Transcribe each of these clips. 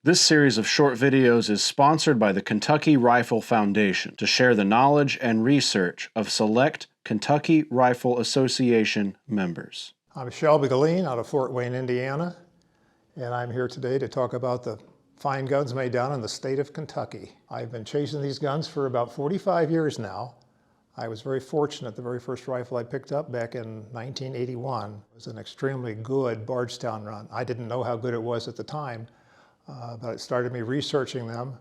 This series of short videos is sponsored by the Kentucky Rifle Foundation to share the knowledge and research of select Kentucky Rifle Association members. I'm Shelby Gallein out of Fort Wayne, Indiana, and I'm here today to talk about the fine guns made down in the state of Kentucky. I've been chasing these guns for about 45 years now. I was very fortunate. The very first rifle I picked up back in 1981 was an extremely good Bardstown run. I didn't know how good it was at the time, but it started me researching them.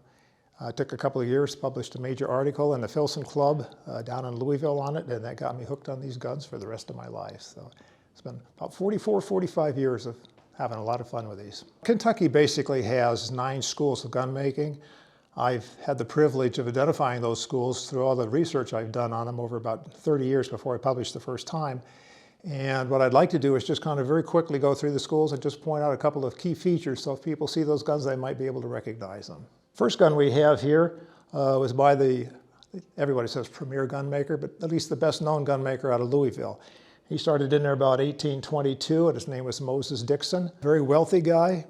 It took a couple of years, published a major article in the Filson Club down in Louisville on it, and that got me hooked on these guns for the rest of my life. So it's been about 45 years of having a lot of fun with these. Kentucky basically has 9 schools of gun making. I've had the privilege of identifying those schools through all the research I've done on them over about 30 years before I published the first time. And what I'd like to do is just kind of very quickly go through the schools and just point out a couple of key features so if people see those guns, they might be able to recognize them. First gun we have here was by everybody says premier gunmaker, but at least the best known gunmaker out of Louisville. He started in there about 1822 and his name was Moses Dixon. Very wealthy guy.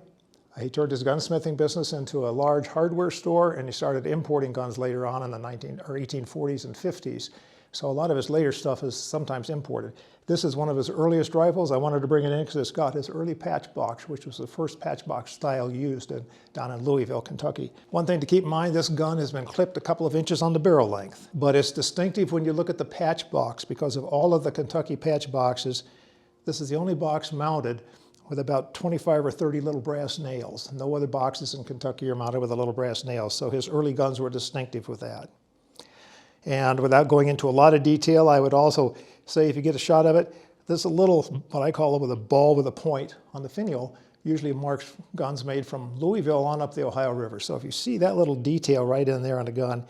He turned his gunsmithing business into a large hardware store and he started importing guns later on in the 1840s and 50s. So a lot of his later stuff is sometimes imported. This is one of his earliest rifles. I wanted to bring it in because it's got his early patchbox, which was the first patchbox style used down in Louisville, Kentucky. One thing to keep in mind, this gun has been clipped a couple of inches on the barrel length, but it's distinctive when you look at the patchbox because of all of the Kentucky patchboxes. This is the only box mounted with about 25 or 30 little brass nails. No other boxes in Kentucky are mounted with a little brass nails, so his early guns were distinctive with that. And without going into a lot of detail, I would also say if you get a shot of it, there's a little, what I call it, with a ball with a point on the finial, usually marks guns made from Louisville on up the Ohio River. So if you see that little detail right in there on the gun,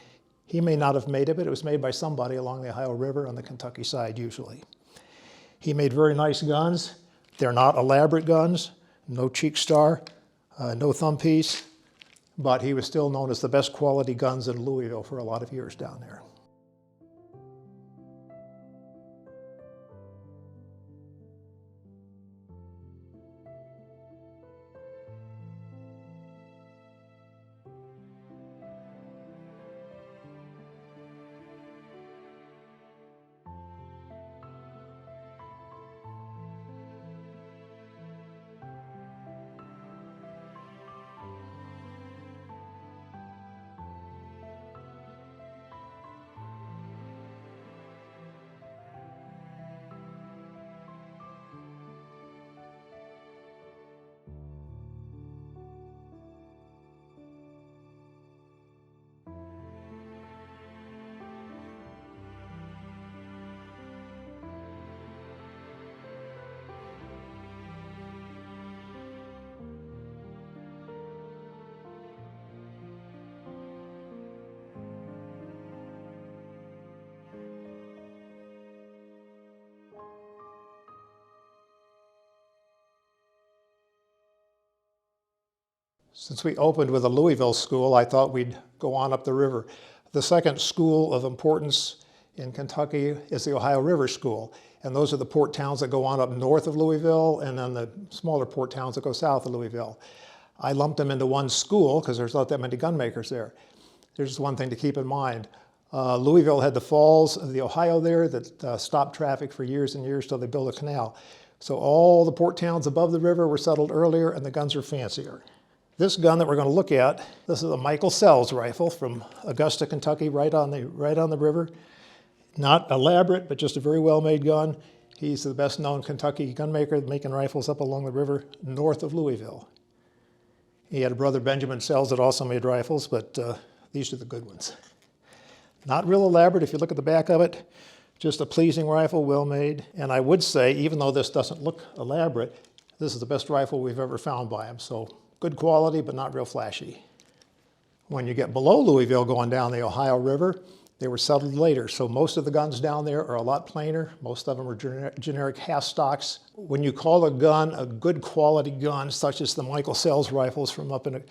he may not have made it, but it was made by somebody along the Ohio River on the Kentucky side usually. He made very nice guns. They're not elaborate guns, no cheek star, no thumb piece, but he was still known as the best quality guns in Louisville for a lot of years down there. Since we opened with a Louisville school, I thought we'd go on up the river. The second school of importance in Kentucky is the Ohio River School. And those are the port towns that go on up north of Louisville and then the smaller port towns that go south of Louisville. I lumped them into one school because there's not that many gun makers there. There's just one thing to keep in mind. Louisville had the falls of the Ohio there that stopped traffic for years and years till they built a canal. So all the port towns above the river were settled earlier and the guns are fancier. This gun that we're going to look at, this is a Michael Sells rifle from Augusta, Kentucky, right on the river. Not elaborate, but just a very well-made gun. He's the best-known Kentucky gunmaker making rifles up along the river north of Louisville. He had a brother, Benjamin Sells, that also made rifles, but these are the good ones. Not real elaborate if you look at the back of it. Just a pleasing rifle, well-made. And I would say, even though this doesn't look elaborate, this is the best rifle we've ever found by him. So good quality, but not real flashy. When you get below Louisville going down the Ohio River, they were settled later. So most of the guns down there are a lot plainer. Most of them are generic half stocks. When you call a gun a good quality gun, such as the Michael Sells rifles from up in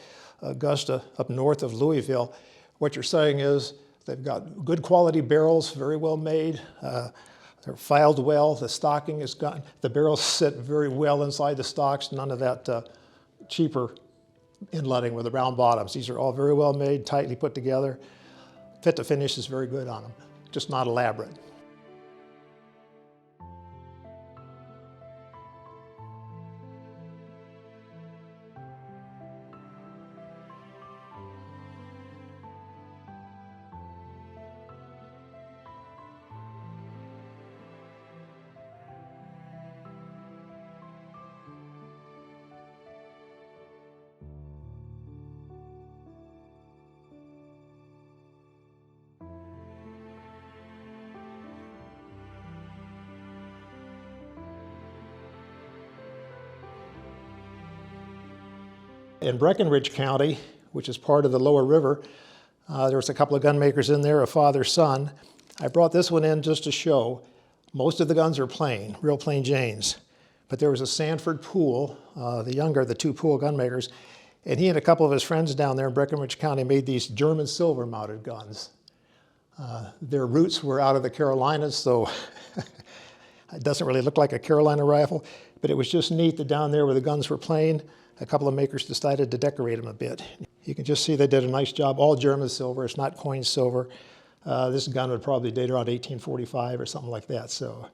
Augusta, up north of Louisville, what you're saying is they've got good quality barrels, very well made. They're filed well. The stocking is the barrels sit very well inside the stocks. None of that cheaper inletting with the round bottoms. These are all very well made, tightly put together. Fit to finish is very good on them, just not elaborate. In Breckinridge County, which is part of the lower river, there was a couple of gun makers in there, a father-son. I brought this one in just to show. Most of the guns are plain, real plain Janes. But there was a Sanford Poole, the younger, the two Poole gun makers, and he and a couple of his friends down there in Breckinridge County made these German silver-mounted guns. Their roots were out of the Carolinas, so it doesn't really look like a Carolina rifle, but it was just neat that down there where the guns were plain, a couple of makers decided to decorate them a bit. You can just see they did a nice job, all German silver, it's not coined silver. This gun would probably date around 1845 or something like that, so,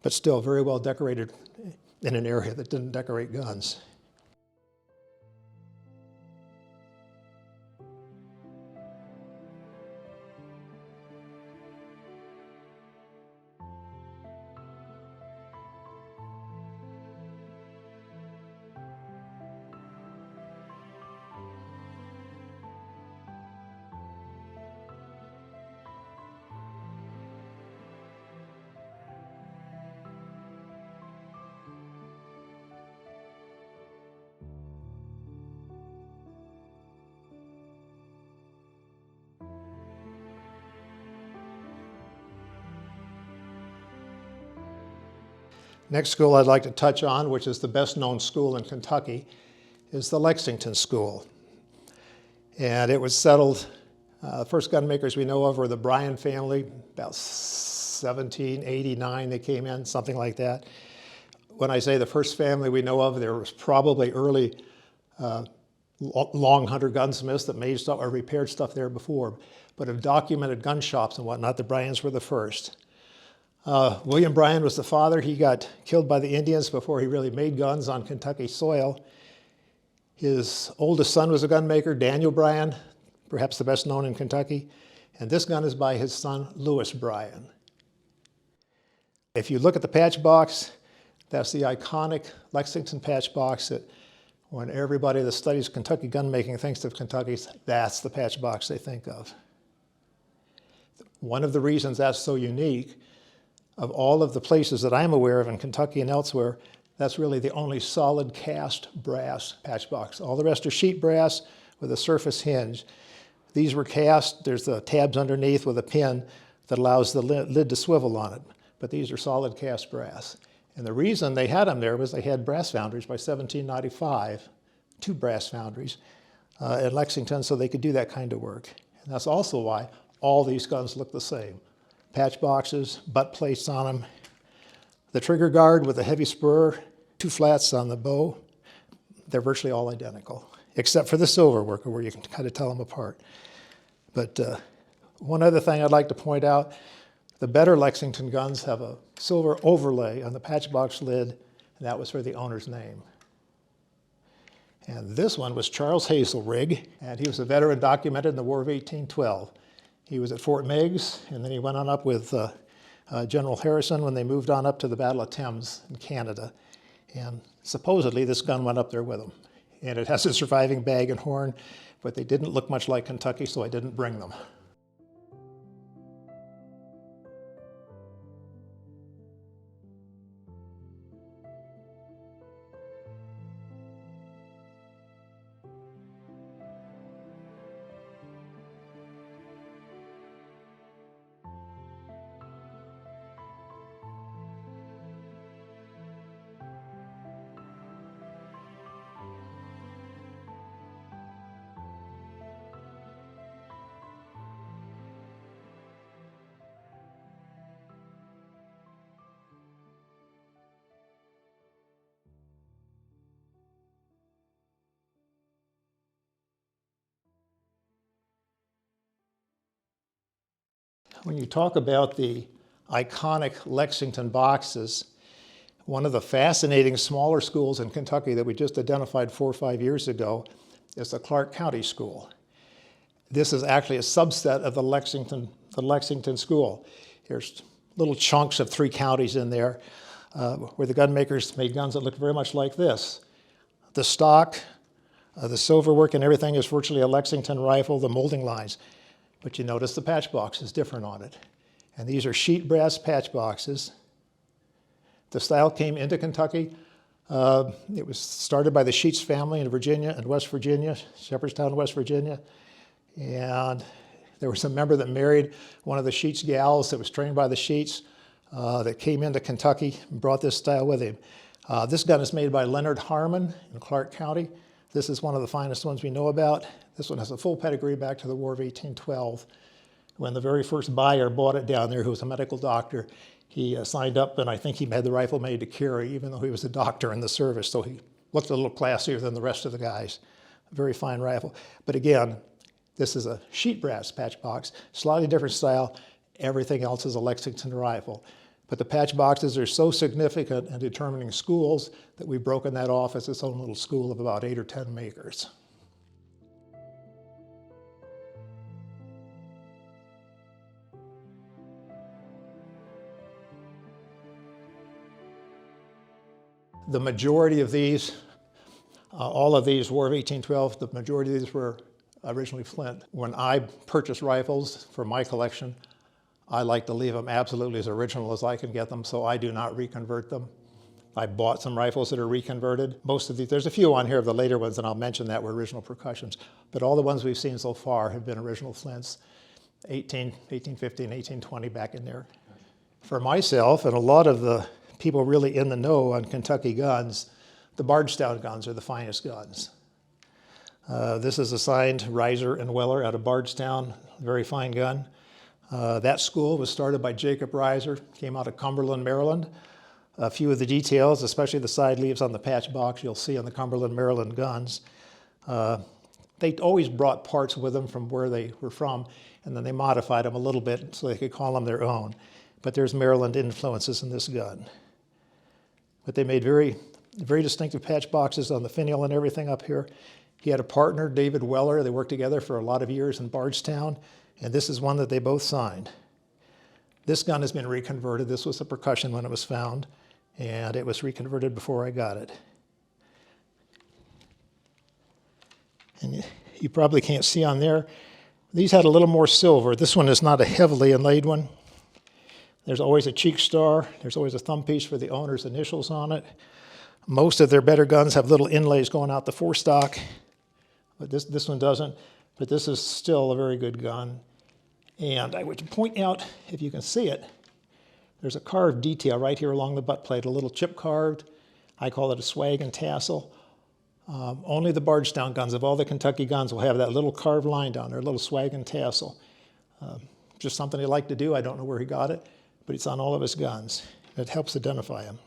but still very well decorated in an area that didn't decorate guns. Next school I'd like to touch on, which is the best known school in Kentucky, is the Lexington School. And it was settled, the first gun makers we know of were the Bryan family, about 1789 they came in, something like that. When I say the first family we know of, there was probably early Longhunter gunsmiths that made stuff or repaired stuff there before, but of documented gun shops and whatnot, the Bryans were the first. William Bryan was the father. He got killed by the Indians before he really made guns on Kentucky soil. His oldest son was a gun maker, Daniel Bryan, perhaps the best known in Kentucky. And this gun is by his son, Louis Bryan. If you look at the patch box, that's the iconic Lexington patch box that when everybody that studies Kentucky gun making thinks of Kentucky, that's the patch box they think of. One of the reasons that's so unique, of all of the places that I'm aware of in Kentucky and elsewhere, that's really the only solid cast brass patch box. All the rest are sheet brass with a surface hinge. These were cast, there's the tabs underneath with a pin that allows the lid to swivel on it. But these are solid cast brass. And the reason they had them there was they had brass foundries by 1795, 2 brass foundries in Lexington, so they could do that kind of work. And that's also why all these guns look the same. Patch boxes, butt plates on them, the trigger guard with a heavy spur, 2 flats on the bow. They're virtually all identical, except for the silver worker where you can kind of tell them apart. But one other thing I'd like to point out, the better Lexington guns have a silver overlay on the patch box lid, and that was for the owner's name. And this one was Charles Hazelrig, and he was a veteran documented in the War of 1812. He was at Fort Meigs, and then he went on up with General Harrison when they moved on up to the Battle of Thames in Canada. And supposedly this gun went up there with him. And it has a surviving bag and horn, but they didn't look much like Kentucky, so I didn't bring them. When you talk about the iconic Lexington boxes, one of the fascinating smaller schools in Kentucky that we just identified 4 or 5 years ago is the Clark County School. This is actually a subset of the Lexington School. Here's little chunks of 3 counties in there where the gunmakers made guns that look very much like this. The stock, the silverwork and everything is virtually a Lexington rifle, the molding lines. But you notice the patch box is different on it. And these are sheet brass patch boxes. The style came into Kentucky. It was started by the Sheets family in Virginia and West Virginia, Shepherdstown, West Virginia. And there was a member that married one of the Sheets gals that was trained by the Sheets that came into Kentucky and brought this style with him. This gun is made by Leonard Harmon in Clark County. This is one of the finest ones we know about. This one has a full pedigree back to the War of 1812. When the very first buyer bought it down there, who was a medical doctor, he signed up, and I think he had the rifle made to carry, even though he was a doctor in the service, so he looked a little classier than the rest of the guys. A very fine rifle. But again, this is a sheet brass patch box, slightly different style. Everything else is a Lexington rifle. But the patch boxes are so significant in determining schools that we've broken that off as its own little school of about 8 or 10 makers. The majority of these, all of these, War of 1812, the majority of these were originally flint. When I purchase rifles for my collection, I like to leave them absolutely as original as I can get them, so I do not reconvert them. I bought some rifles that are reconverted. Most of these, there's a few on here of the later ones, and I'll mention that were original percussions, but all the ones we've seen so far have been original flints, 1815, 1820 back in there. For myself, and a lot of the people really in the know on Kentucky guns, the Bardstown guns are the finest guns. This is a signed Riser and Weller out of Bardstown, very fine gun. That school was started by Jacob Riser, came out of Cumberland, Maryland. A few of the details, especially the side leaves on the patch box, you'll see on the Cumberland, Maryland guns. They always brought parts with them from where they were from, and then they modified them a little bit so they could call them their own. But there's Maryland influences in this gun. But they made very, very distinctive patch boxes on the finial and everything up here. He had a partner, David Weller. They worked together for a lot of years in Bardstown, and this is one that they both signed. This gun has been reconverted. This was a percussion when it was found, and it was reconverted before I got it. And you probably can't see on there, these had a little more silver. This one is not a heavily inlaid one. There's always a cheek star. There's always a thumb piece for the owner's initials on it. Most of their better guns have little inlays going out the forestock, but this one doesn't. But this is still a very good gun. And I would point out, if you can see it, there's a carved detail right here along the butt plate, a little chip carved. I call it a swag and tassel. Only the Bardstown guns of all the Kentucky guns will have that little carved line down there, a little swag and tassel. Just something he liked to do. I don't know where he got it, but it's on all of his guns. It helps identify him.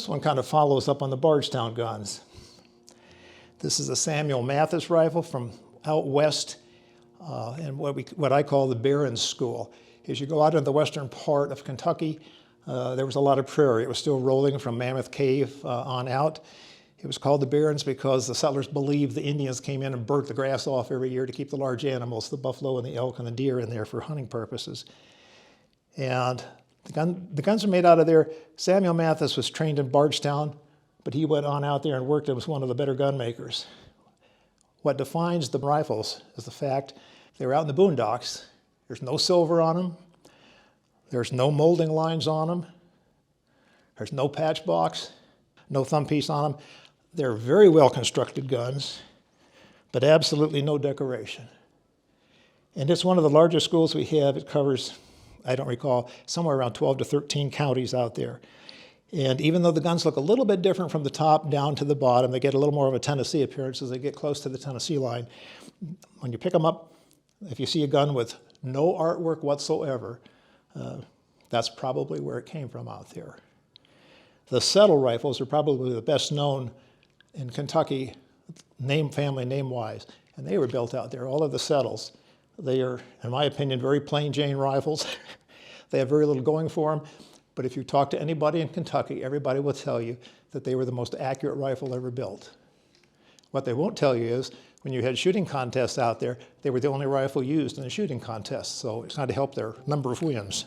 This one kind of follows up on the Bardstown guns. This is a Samuel Mathis rifle from out west in what I call the Barons School. As you go out into the western part of Kentucky, there was a lot of prairie. It was still rolling from Mammoth Cave on out. It was called the Barrens because the settlers believed the Indians came in and burnt the grass off every year to keep the large animals, the buffalo and the elk and the deer in there for hunting purposes. And the guns are made out of there. Samuel Mathis was trained in Bardstown, but he went on out there and worked and was one of the better gun makers. What defines the rifles is the fact they were out in the boondocks. There's no silver on them. There's no molding lines on them. There's no patch box, no thumb piece on them. They're very well constructed guns, but absolutely no decoration. And it's one of the largest schools we have. It covers, I don't recall, somewhere around 12 to 13 counties out there. And even though the guns look a little bit different from the top down to the bottom, they get a little more of a Tennessee appearance as they get close to the Tennessee line. When you pick them up, if you see a gun with no artwork whatsoever, that's probably where it came from out there. The settle rifles are probably the best known in Kentucky, family name-wise, and they were built out there. All of the settles, they are, in my opinion, very plain Jane rifles. They have very little going for them, but if you talk to anybody in Kentucky, everybody will tell you that they were the most accurate rifle ever built. What they won't tell you is, when you had shooting contests out there, they were the only rifle used in the shooting contests, so it's not to help their number of wins.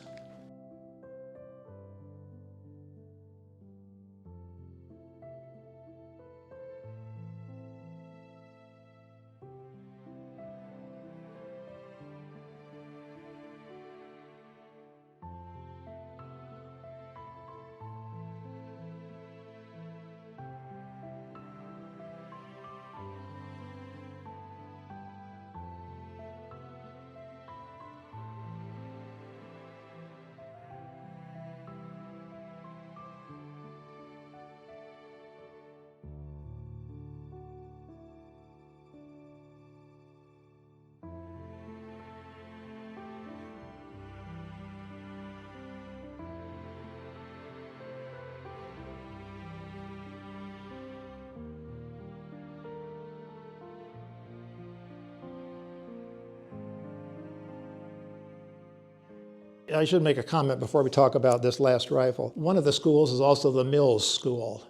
I should make a comment before we talk about this last rifle. One of the schools is also the Mills School,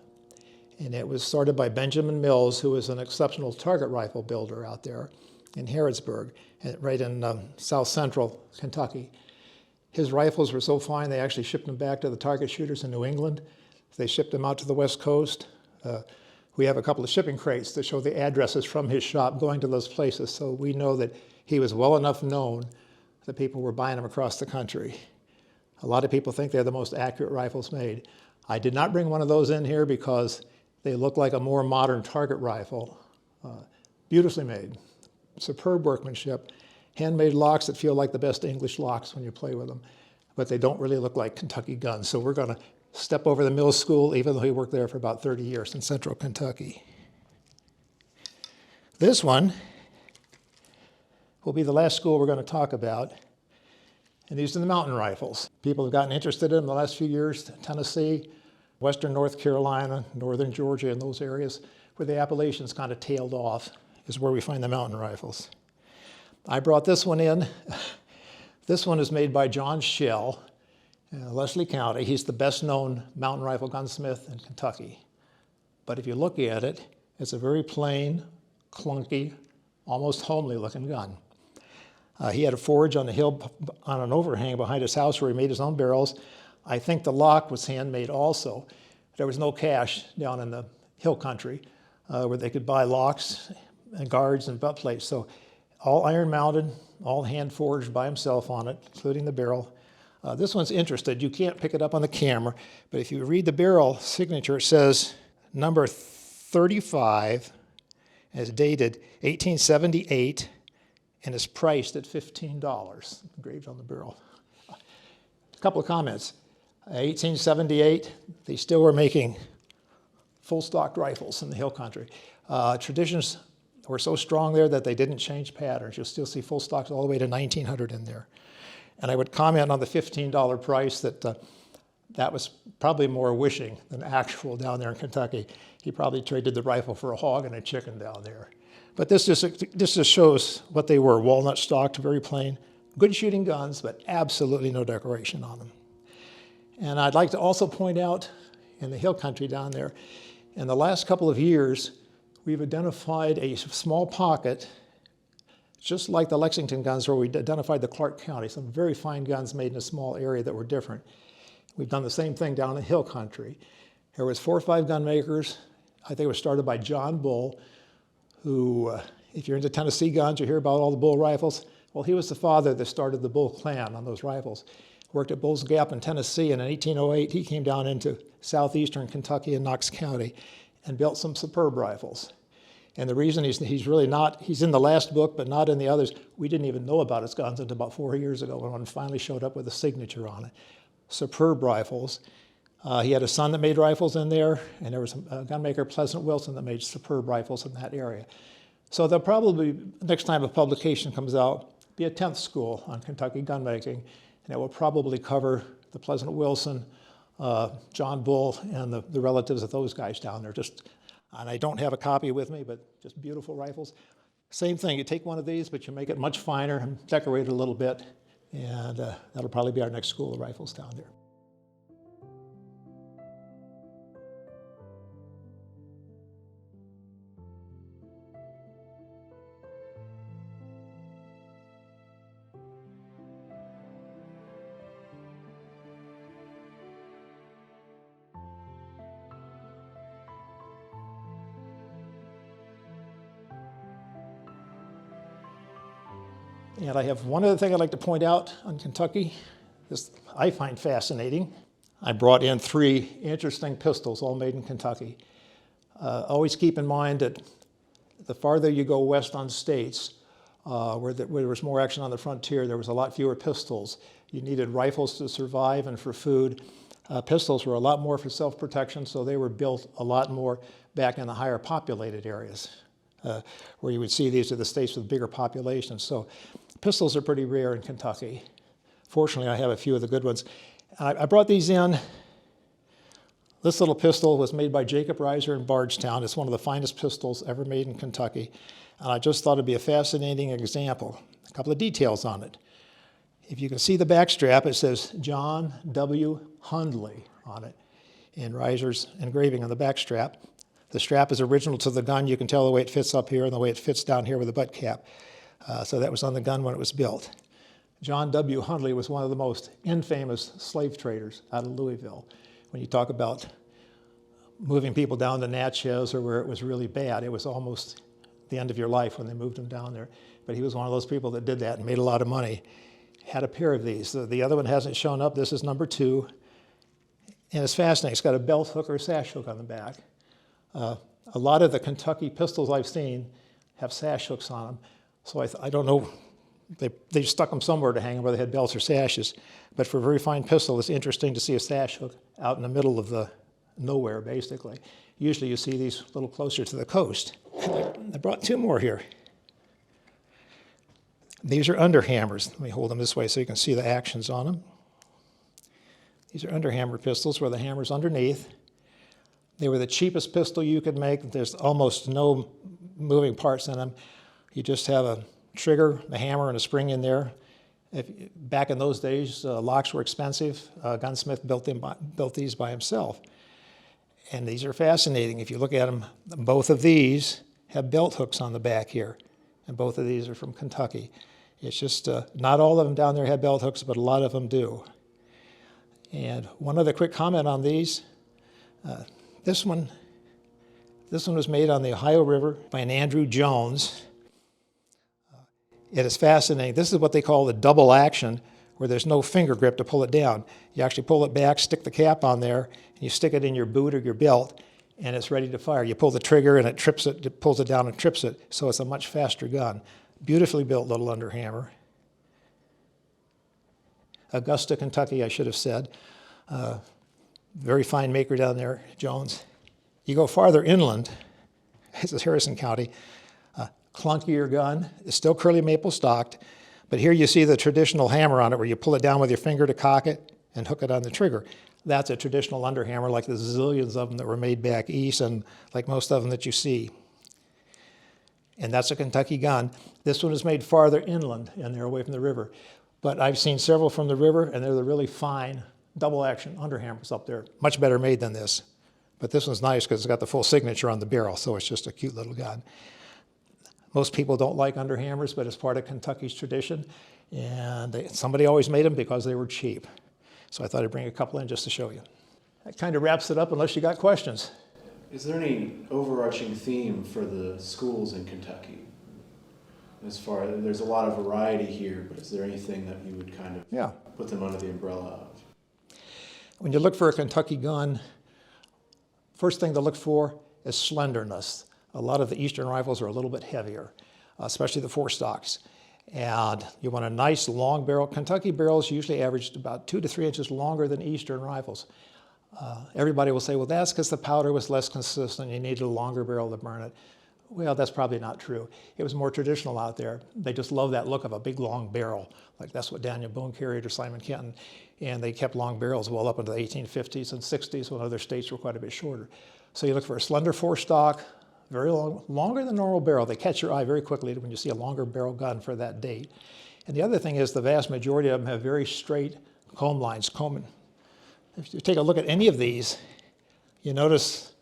and it was started by Benjamin Mills, who was an exceptional target rifle builder out there in Harrodsburg, right in south central Kentucky. His rifles were so fine they actually shipped them back to the target shooters in New England. They shipped them out to the West Coast. We have a couple of shipping crates that show the addresses from his shop going to those places, so we know that he was well enough known that people were buying them across the country. A lot of people think they're the most accurate rifles made. I did not bring one of those in here because they look like a more modern target rifle. Beautifully made, superb workmanship, handmade locks that feel like the best English locks when you play with them, but they don't really look like Kentucky guns. So we're going to step over the Mills School, even though he worked there for about 30 years in central Kentucky. This one will be the last school we're going to talk about, and these are the mountain rifles. People have gotten interested in them the last few years. Tennessee, western North Carolina, northern Georgia, and those areas where the Appalachians kind of tailed off is where we find the mountain rifles. I brought this one in. This one is made by John Schell in Leslie County. He's the best known mountain rifle gunsmith in Kentucky. But if you look at it, it's a very plain, clunky, almost homely looking gun. He had a forge on the hill on an overhang behind his house where he made his own barrels. I think the lock was handmade also. There was no cache down in the hill country where they could buy locks and guards and butt plates. So all iron mounted, all hand forged by himself on it, including the barrel. This one's interesting. You can't pick it up on the camera, but if you read the barrel signature, it says number 35, and it's dated 1878, and it's priced at $15, engraved on the barrel. A couple of comments. 1878, they still were making full-stock rifles in the hill country. Traditions were so strong there that they didn't change patterns. You'll still see full stocks all the way to 1900 in there. And I would comment on the $15 price that that was probably more wishing than actual down there in Kentucky. He probably traded the rifle for a hog and a chicken down there. But this just shows what they were. Walnut stocked, very plain, good shooting guns, but absolutely no decoration on them. And I'd like to also point out in the hill country down there, in the last couple of years, we've identified a small pocket, just like the Lexington guns where we identified the Clark County, some very fine guns made in a small area that were different. We've done the same thing down in hill country. There was 4 or 5 gun makers. I think it was started by John Bull, who, if you're into Tennessee guns, you hear about all the Bull rifles. Well, he was the father that started the Bull clan on those rifles. Worked at Bull's Gap in Tennessee, and in 1808, he came down into southeastern Kentucky and Knox County and built some superb rifles. And the reason he's really not, he's in the last book, but not in the others, we didn't even know about his guns until about 4 years ago when one finally showed up with a signature on it. Superb rifles. He had a son that made rifles in there, and there was a gunmaker, Pleasant Wilson, that made superb rifles in that area. So there'll probably, next time a publication comes out, be a 10th school on Kentucky gunmaking, and it will probably cover the Pleasant Wilson, John Bull, and the relatives of those guys down there. And I don't have a copy with me, but just beautiful rifles. Same thing, you take one of these, but you make it much finer and decorate it a little bit, and that'll probably be our next school of rifles down there. And I have one other thing I'd like to point out on Kentucky. This I find fascinating. I brought in 3 interesting pistols, all made in Kentucky. Always keep in mind that the farther you go west on states, where there was more action on the frontier, there was a lot fewer pistols. You needed rifles to survive and for food. Pistols were a lot more for self-protection, so they were built a lot more back in the higher populated areas, where you would see these are the states with bigger populations. So pistols are pretty rare in Kentucky. Fortunately, I have a few of the good ones. I brought these in. This little pistol was made by Jacob Reiser in Bardstown. It's one of the finest pistols ever made in Kentucky. And I just thought it'd be a fascinating example. A couple of details on it. If you can see the back strap, it says John W. Hundley on it in Reiser's engraving on the back strap. The strap is original to the gun. You can tell the way it fits up here and the way it fits down here with the butt cap. So that was on the gun when it was built. John W. Hundley was one of the most infamous slave traders out of Louisville. When you talk about moving people down to Natchez or where it was really bad, it was almost the end of your life when they moved him down there. But he was one of those people that did that and made a lot of money. Had a pair of these. The other one hasn't shown up. This is number 2. And it's fascinating. It's got a belt hook or a sash hook on the back. A lot of the Kentucky pistols I've seen have sash hooks on them. So I don't know, they stuck them somewhere to hang them where they had belts or sashes. But for a very fine pistol, it's interesting to see a sash hook out in the middle of the nowhere, basically. Usually you see these a little closer to the coast. I brought 2 more here. These are underhammers. Let me hold them this way so you can see the actions on them. These are underhammer pistols where the hammer's underneath. They were the cheapest pistol you could make. There's almost no moving parts in them. You just have a trigger, a hammer, and a spring in there. Back in those days, locks were expensive. A gunsmith built these by himself. And these are fascinating. If you look at them, both of these have belt hooks on the back here. And both of these are from Kentucky. It's just, not all of them down there have belt hooks, but a lot of them do. And one other quick comment on these. This one was made on the Ohio River by an Andrew Jones. It is fascinating. This is what they call the double action, where there's no finger grip to pull it down. You actually pull it back, stick the cap on there, and you stick it in your boot or your belt, and it's ready to fire. You pull the trigger, and it pulls it down and trips it, so it's a much faster gun. Beautifully built little underhammer. Augusta, Kentucky, I should have said. Very fine maker down there, Jones. You go farther inland, this is Harrison County, clunkier gun. It's still curly maple stocked, but here you see the traditional hammer on it where you pull it down with your finger to cock it and hook it on the trigger. That's a traditional underhammer, like the zillions of them that were made back east, and like most of them that you see. And that's a Kentucky gun. This one is made farther inland, and they're away from the river. But I've seen several from the river, and they're the really fine double-action underhammers up there. Much better made than this. But this one's nice because it's got the full signature on the barrel, so it's just a cute little gun. Most people don't like underhammers, but it's part of Kentucky's tradition. And somebody always made them because they were cheap. So I thought I'd bring a couple in just to show you. That kind of wraps it up unless you got questions. Is there any overarching theme for the schools in Kentucky? There's a lot of variety here, but is there anything that you would kind of put them under the umbrella of? When you look for a Kentucky gun, first thing to look for is slenderness. A lot of the Eastern rifles are a little bit heavier, especially the four stocks. And you want a nice long barrel. Kentucky barrels usually average about 2 to 3 inches longer than Eastern rifles. Everybody will say, well, that's because the powder was less consistent. You needed a longer barrel to burn it. Well, that's probably not true. It was more traditional out there. They just love that look of a big, long barrel. Like that's what Daniel Boone carried or Simon Kenton. And they kept long barrels well up into the 1850s and 60s when other states were quite a bit shorter. So you look for a slender four stock, very long, longer than normal barrel. They catch your eye very quickly when you see a longer barrel gun for that date. And the other thing is the vast majority of them have very straight comb lines. If you take a look at any of these, you notice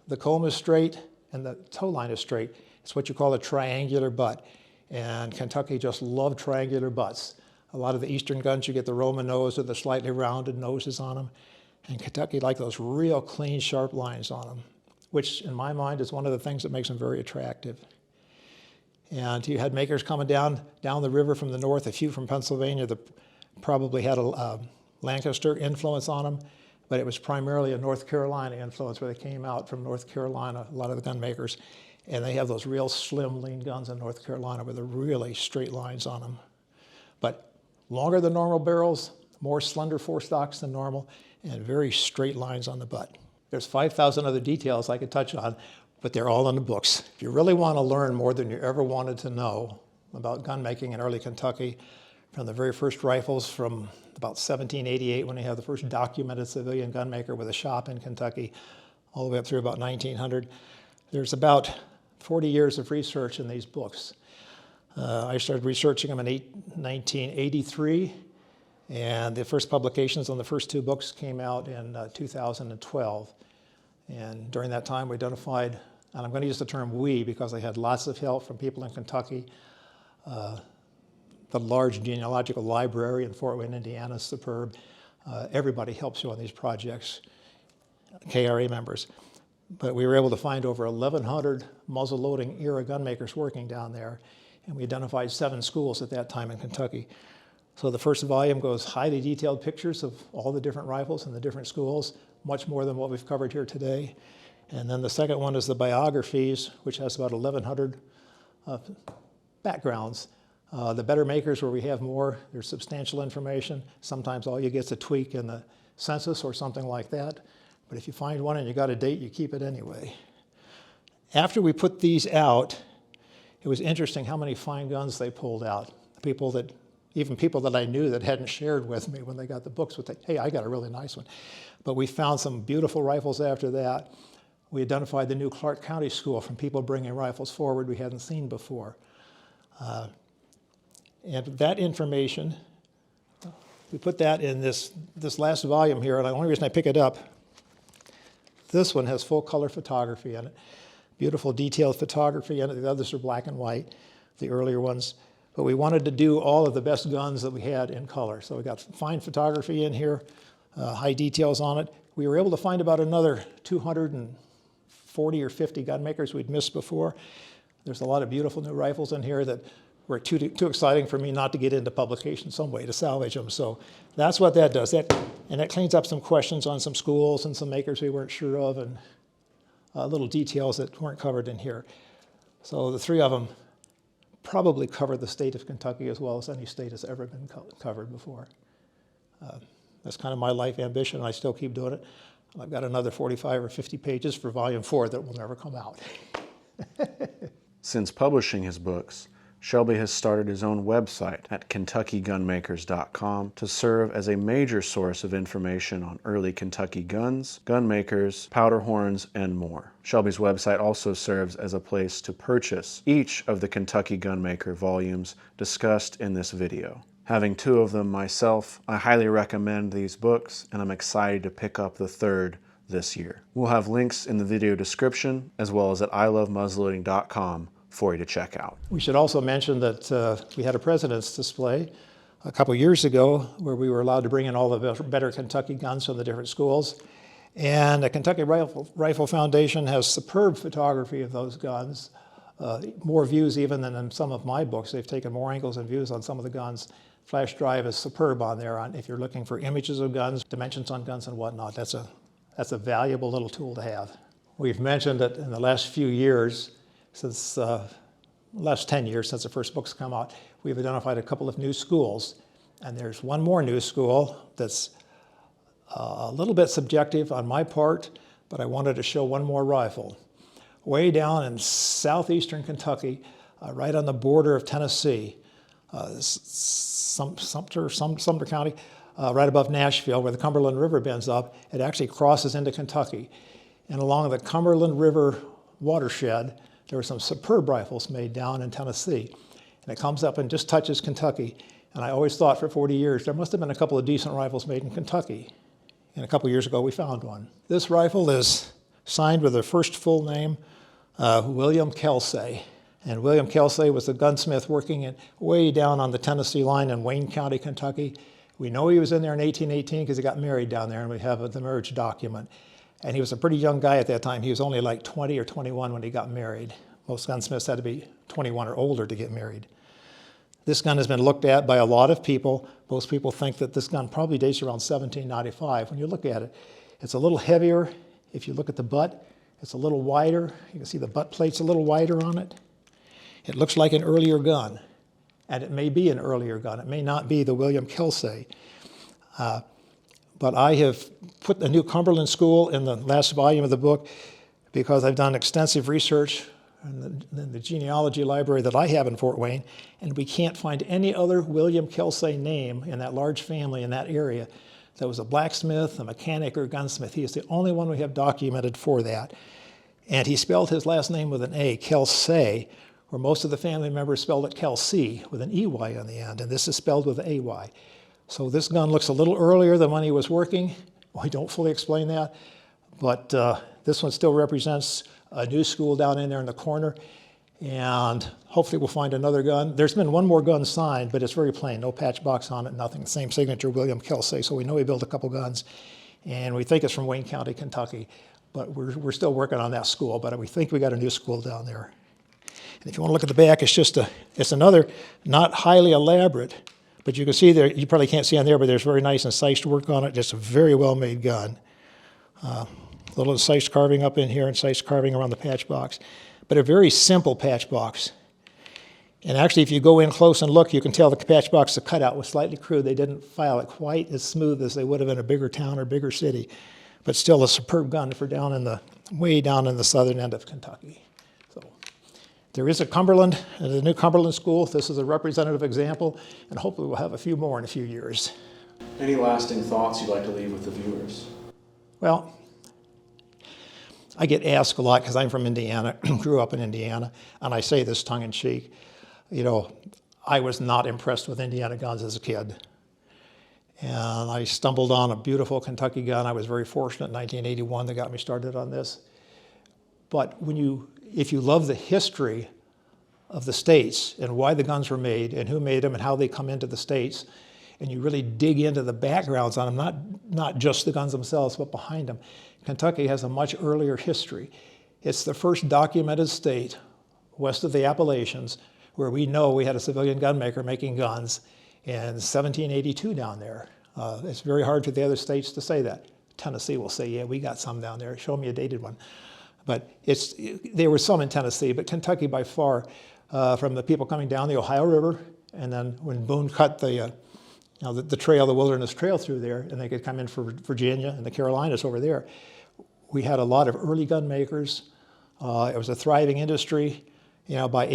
the comb is straight and the toe line is straight. It's what you call a triangular butt. And Kentucky just loved triangular butts. A lot of the Eastern guns, you get the Roman nose or the slightly rounded noses on them. And Kentucky liked those real clean, sharp lines on them, which in my mind is one of the things that makes them very attractive. And you had makers coming down the river from the north, a few from Pennsylvania that probably had a Lancaster influence on them, but it was primarily a North Carolina influence where they came out from North Carolina, a lot of the gun makers, and they have those real slim, lean guns in North Carolina with the really straight lines on them. But longer than normal barrels, more slender four stocks than normal, and very straight lines on the butt. There's 5,000 other details I could touch on, but they're all in the books. If you really want to learn more than you ever wanted to know about gun making in early Kentucky, from the very first rifles from about 1788 when they have the first documented civilian gun maker with a shop in Kentucky, all the way up through about 1900, there's about 40 years of research in these books. I started researching them in 1983, and the first publications on the first two books came out in 2012. And during that time, we identified, and I'm going to use the term we because I had lots of help from people in Kentucky. The large genealogical library in Fort Wayne, Indiana is superb. Everybody helps you on these projects, KRA members. But we were able to find over 1,100 muzzle-loading era gun makers working down there, and we identified 7 schools at that time in Kentucky. So the first volume goes highly detailed pictures of all the different rifles and the different schools, much more than what we've covered here today. And then the second one is the biographies, which has about 1,100 backgrounds. The better makers where we have more, there's substantial information. Sometimes all you get is a tweak in the census or something like that. But if you find one and you got a date, you keep it anyway. After we put these out, it was interesting how many fine guns they pulled out. Even people that I knew that hadn't shared with me when they got the books would say, hey, I got a really nice one. But we found some beautiful rifles after that. We identified the new Clark County School from people bringing rifles forward we hadn't seen before. And that information, we put that in this last volume here, and the only reason I pick it up, this one has full color photography in it. Beautiful detailed photography in it. The others are black and white, the earlier ones. But we wanted to do all of the best guns that we had in color. So we got fine photography in here, high details on it. We were able to find about another 240 or 50 gun makers we'd missed before. There's a lot of beautiful new rifles in here that were too exciting for me not to get into publication some way to salvage them. So that's what that does. And that cleans up some questions on some schools and some makers we weren't sure of, and little details that weren't covered in here. So the 3 of them probably cover the state of Kentucky as well as any state has ever been covered before. That's kind of my life ambition, and I still keep doing it. I've got another 45 or 50 pages for volume 4 that will never come out. Since publishing his books, Shelby has started his own website at KentuckyGunmakers.com to serve as a major source of information on early Kentucky guns, gun makers, powder horns, and more. Shelby's website also serves as a place to purchase each of the Kentucky Gunmaker volumes discussed in this video. Having 2 of them myself, I highly recommend these books, and I'm excited to pick up the 3rd this year. We'll have links in the video description as well as at ilovemuzzleloading.com for you to check out. We should also mention that we had a president's display a couple years ago where we were allowed to bring in all the better Kentucky guns from the different schools. And the Kentucky Rifle Foundation has superb photography of those guns, more views even than in some of my books. They've taken more angles and views on some of the guns. Flash drive is superb on there. If you're looking for images of guns, dimensions on guns and whatnot, that's a valuable little tool to have. We've mentioned that in the last few years, since last 10 years since the first book's come out, we've identified a couple of new schools. And there's one more new school that's a little bit subjective on my part, but I wanted to show one more rifle. Way down in southeastern Kentucky, right on the border of Tennessee, Sumter County, right above Nashville, where the Cumberland River bends up, it actually crosses into Kentucky. And along the Cumberland River watershed, there were some superb rifles made down in Tennessee. And it comes up and just touches Kentucky. And I always thought for 40 years, there must have been a couple of decent rifles made in Kentucky. And a couple years ago, we found one. This rifle is signed with the first full name, William Kelsey. And William Kelsey was a gunsmith working way down on the Tennessee line in Wayne County, Kentucky. We know he was in there in 1818 because he got married down there, and we have the marriage document. And he was a pretty young guy at that time. He was only like 20 or 21 when he got married. Most gunsmiths had to be 21 or older to get married. This gun has been looked at by a lot of people. Most people think that this gun probably dates around 1795. When you look at it, it's a little heavier. If you look at the butt, it's a little wider. You can see the butt plate's a little wider on it. It looks like an earlier gun, and it may be an earlier gun. It may not be the William Kelsey. But I have put the New Cumberland School in the last volume of the book because I've done extensive research in the genealogy library that I have in Fort Wayne, and we can't find any other William Kelsey name in that large family in that area that was a blacksmith, a mechanic, or a gunsmith. He is the only one we have documented for that. And he spelled his last name with an A, Kelsey, where most of the family members spelled it Kelsey with an EY on the end, and this is spelled with an AY. So this gun looks a little earlier than when he was working. We don't fully explain that, but this one still represents a new school down in there in the corner, and hopefully we'll find another gun. There's been one more gun signed, but it's very plain, no patch box on it, nothing. Same signature, William Kelsey, so we know he built a couple guns, and we think it's from Wayne County, Kentucky, but we're still working on that school, but we think we got a new school down there. And if you want to look at the back, it's another not highly elaborate, but you can see there, you probably can't see on there, but there's very nice incised work on it. Just a very well-made gun. Little incised carving up in here, incised carving around the patch box. But a very simple patch box. And actually, if you go in close and look, you can tell the patch box, the cutout was slightly crude. They didn't file it quite as smooth as they would have in a bigger town or bigger city. But still a superb gun for way down in the southern end of Kentucky. There is a Cumberland, the New Cumberland School. This is a representative example, and hopefully we'll have a few more in a few years. Any lasting thoughts you'd like to leave with the viewers? Well, I get asked a lot because I'm from Indiana, grew up in Indiana, and I say this tongue-in-cheek. You know, I was not impressed with Indiana guns as a kid. And I stumbled on a beautiful Kentucky gun. I was very fortunate in 1981 that got me started on this. But if you love the history of the states and why the guns were made and who made them and how they come into the states, and you really dig into the backgrounds on them, not just the guns themselves, but behind them, Kentucky has a much earlier history. It's the first documented state west of the Appalachians where we know we had a civilian gunmaker making guns in 1782 down there. It's very hard for the other states to say that. Tennessee will say, yeah, we got some down there. Show me a dated one. But there were some in Tennessee, but Kentucky by far, from the people coming down the Ohio River, and then when Boone cut the trail, the Wilderness Trail through there, and they could come in for Virginia and the Carolinas over there, we had a lot of early gun makers. It was a thriving industry. You know, by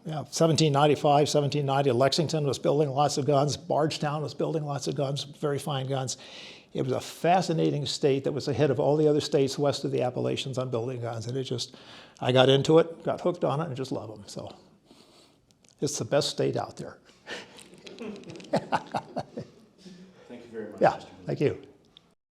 Yeah, 1795, 1790, Lexington was building lots of guns. Bardstown was building lots of guns, very fine guns. It was a fascinating state that was ahead of all the other states west of the Appalachians on building guns. And I got into it, got hooked on it, and just love them. So it's the best state out there. Thank you very much. Yeah, thank you.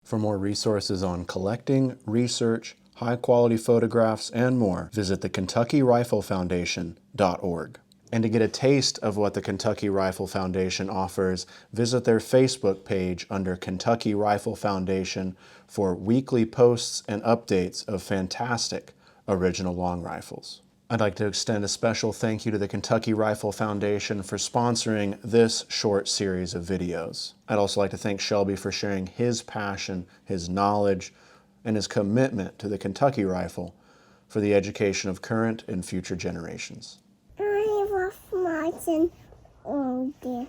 For more resources on collecting, research, high-quality photographs, and more, visit the KentuckyRifleFoundation.org. And to get a taste of what the Kentucky Rifle Foundation offers, visit their Facebook page under Kentucky Rifle Foundation for weekly posts and updates of fantastic original long rifles. I'd like to extend a special thank you to the Kentucky Rifle Foundation for sponsoring this short series of videos. I'd also like to thank Shelby for sharing his passion, his knowledge, and his commitment to the Kentucky rifle for the education of current and future generations. I was watching all this.